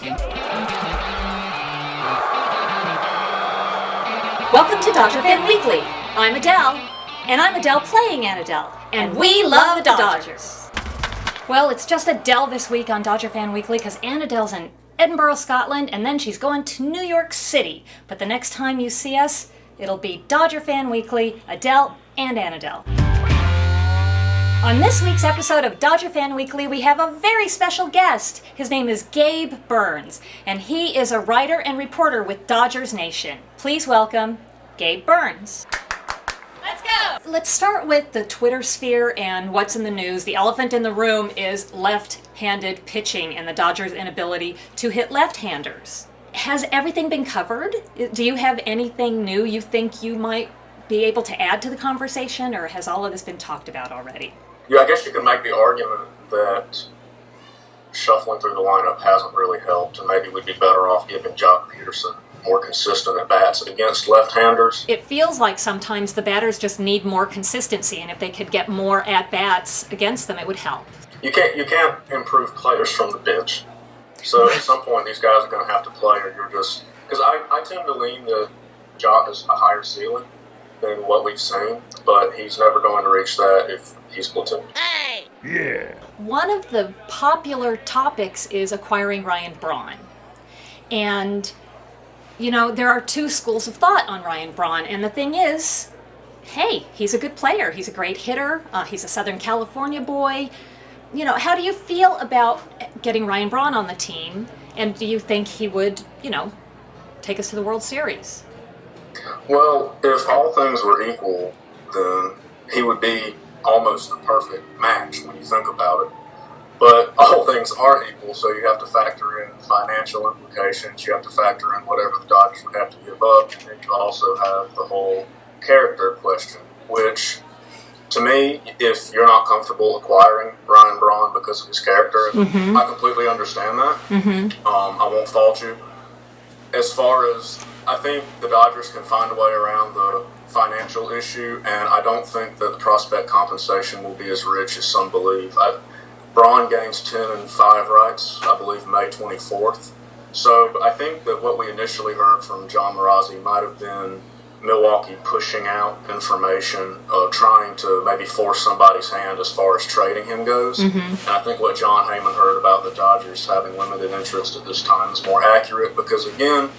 Welcome to Dodger Fan Weekly. I'm Adele, and I'm Adele playing Adele, and we love the Dodgers. Well, it's just Adele this week on Dodger Fan Weekly because Adele's in Edinburgh, Scotland, and then she's going to New York City. But the next time you see us, it'll be Dodger Fan Weekly, Adele, and Adele. On this week's episode of Dodger Fan Weekly, we have a very special guest. His name is Gabe Burns, and he is a writer and reporter with DodgersNation. Please welcome Gabe Burns. Let's go! Let's start with the Twitter sphere and what's in the news. The elephant in the room is left-handed pitching and the Dodgers' inability to hit left-handers. Has everything been covered? Do you have anything new you think you might be able to add to the conversation, or has all of this been talked about already? Yeah, I guess you can make the argument that shuffling through the lineup hasn't really helped, and maybe we'd be better off giving Jock Peterson more consistent at-bats against left-handers. It feels like sometimes the batters just need more consistency, and if they could get more at-bats against them, it would help. You can't improve players from the bench. So at some point, these guys are going to have to play, or you're just... Because I tend to lean that Jock has a higher ceiling than what we've seen, but he's never going to reach that if he's platoon. Hey! Yeah. One of the popular topics is acquiring Ryan Braun. And, you know, there are two schools of thought on Ryan Braun, and the thing is, hey, he's a good player. He's a great hitter. He's a Southern California boy. You know, how do you feel about getting Ryan Braun on the team? And do you think he would, you know, take us to the World Series? Well, if all things were equal, then he would be almost the perfect match when you think about it. But all things aren't equal, so you have to factor in financial implications, you have to factor in whatever the Dodgers would have to give up, and then you also have the whole character question, which, to me, if you're not comfortable acquiring Ryan Braun because of his character, I completely understand that. I won't fault you. As far as, I think the Dodgers can find a way around the financial issue, and I don't think that the prospect compensation will be as rich as some believe. Braun gains 10-5 rights, I believe, May 24th. So I think that what we initially heard from John Marazi might have been Milwaukee pushing out information, trying to maybe force somebody's hand as far as trading him goes. And I think what John Heyman heard about the Dodgers having limited interest at this time is more accurate because, again,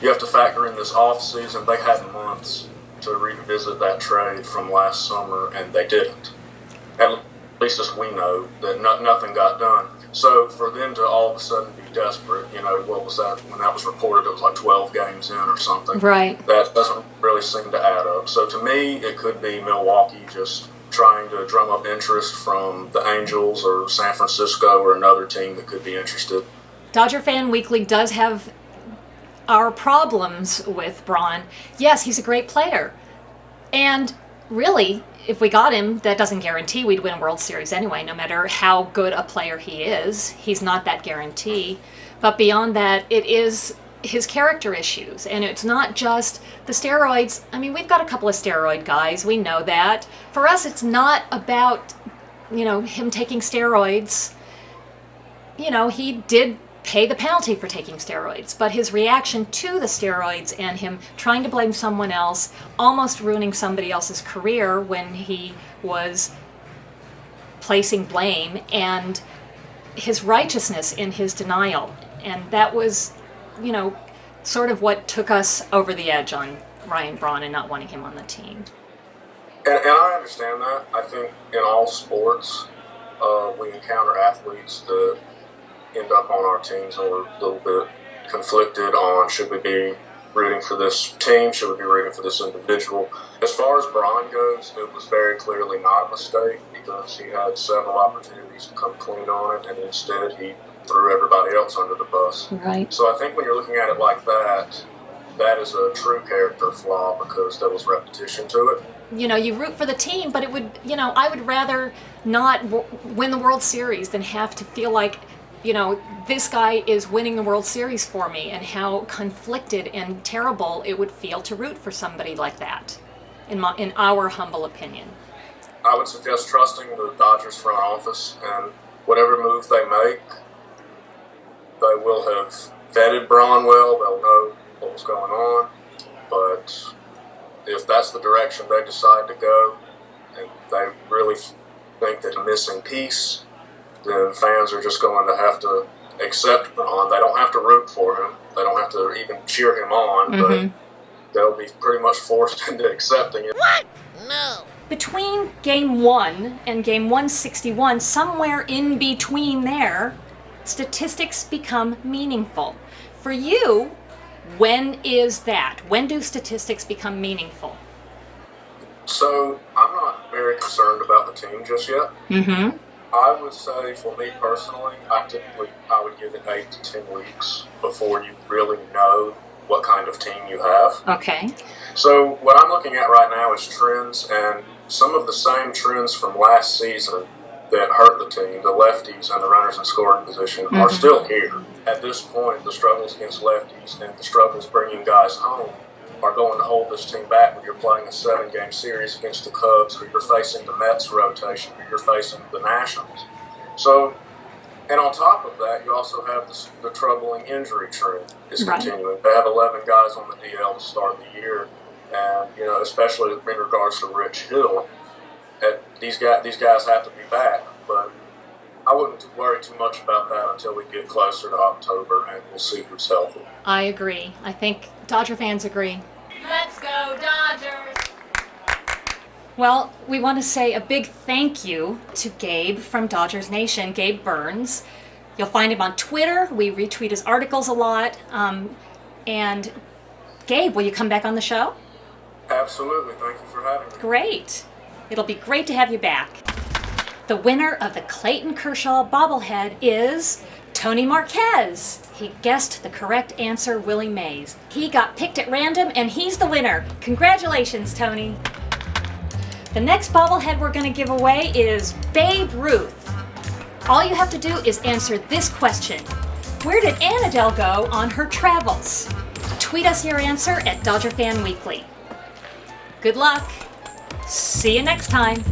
you have to factor in this offseason. They had months to revisit that trade from last summer, and they didn't. At least as we know, that nothing got done. So for them to all of a sudden be desperate, you know, what was that? When that was reported, it was like 12 games in or something. Right. That doesn't really seem to add up. So to me, it could be Milwaukee just trying to drum up interest from the Angels or San Francisco or another team that could be interested. Dodger Fan Weekly does have our problems with Braun. Yes, he's a great player. And really, if we got him, that doesn't guarantee we'd win a World Series anyway, no matter how good a player he is. He's not that guarantee. But beyond that, it is his character issues. And it's not just the steroids. I mean, we've got a couple of steroid guys. We know that. For us, it's not about, you know, him taking steroids. You know, he did pay the penalty for taking steroids, but his reaction to the steroids and him trying to blame someone else, almost ruining somebody else's career when he was placing blame, and his righteousness in his denial. And that was, you know, sort of what took us over the edge on Ryan Braun and not wanting him on the team. And I understand that. I think in all sports, we encounter athletes that end up on our teams and we're a little bit conflicted on should we be rooting for this team, should we be rooting for this individual. As far as Braun goes, it was very clearly not a mistake because he had several opportunities to come clean on it, and instead he threw everybody else under the bus. Right. So I think when you're looking at it like that, that is a true character flaw because there was repetition to it. You know, you root for the team, but it would, you know, I would rather not win the World Series than have to feel like, you know, this guy is winning the World Series for me, and how conflicted and terrible it would feel to root for somebody like that, in our humble opinion. I would suggest trusting the Dodgers front office, and whatever move they make, they will have vetted Braun well, they'll know what was going on. But if that's the direction they decide to go, and they really think that a missing piece, then fans are just going to have to accept Braun. They don't have to root for him. They don't have to even cheer him on, but they'll be pretty much forced into accepting it. What? No. Between Game 1 and Game 161, somewhere in between there, statistics become meaningful. For you, when is that? When do statistics become meaningful? So, I'm not very concerned about the team just yet. Mm-hmm. I would say, for me personally, I would give it 8 to 10 weeks before you really know what kind of team you have. Okay. So what I'm looking at right now is trends, and some of the same trends from last season that hurt the team, the lefties and the runners in scoring position, are still here. At this point, the struggles against lefties and the struggles bringing guys home are going to hold this team back when you're playing a 7-game series against the Cubs, or you're facing the Mets rotation, or you're facing the Nationals. So, and on top of that, you also have the troubling injury trend is continuing. They have 11 guys on the DL to start the year, and especially in regards to Rich Hill, these guys have to be back. But I wouldn't worry too much about that until we get closer to October, and we'll see who's healthy. I agree. I think Dodger fans agree. Let's go, Dodgers! Well, we want to say a big thank you to Gabe from DodgersNation, Gabe Burns. You'll find him on Twitter. We retweet his articles a lot. And Gabe, will you come back on the show? Absolutely. Thank you for having me. Great. It'll be great to have you back. The winner of the Clayton Kershaw bobblehead is Tony Marquez. He guessed the correct answer, Willie Mays. He got picked at random, and he's the winner. Congratulations, Tony. The next bobblehead we're going to give away is Babe Ruth. All you have to do is answer this question. Where did Annadelle go on her travels? Tweet us your answer at Dodger Fan Weekly. Good luck. See you next time.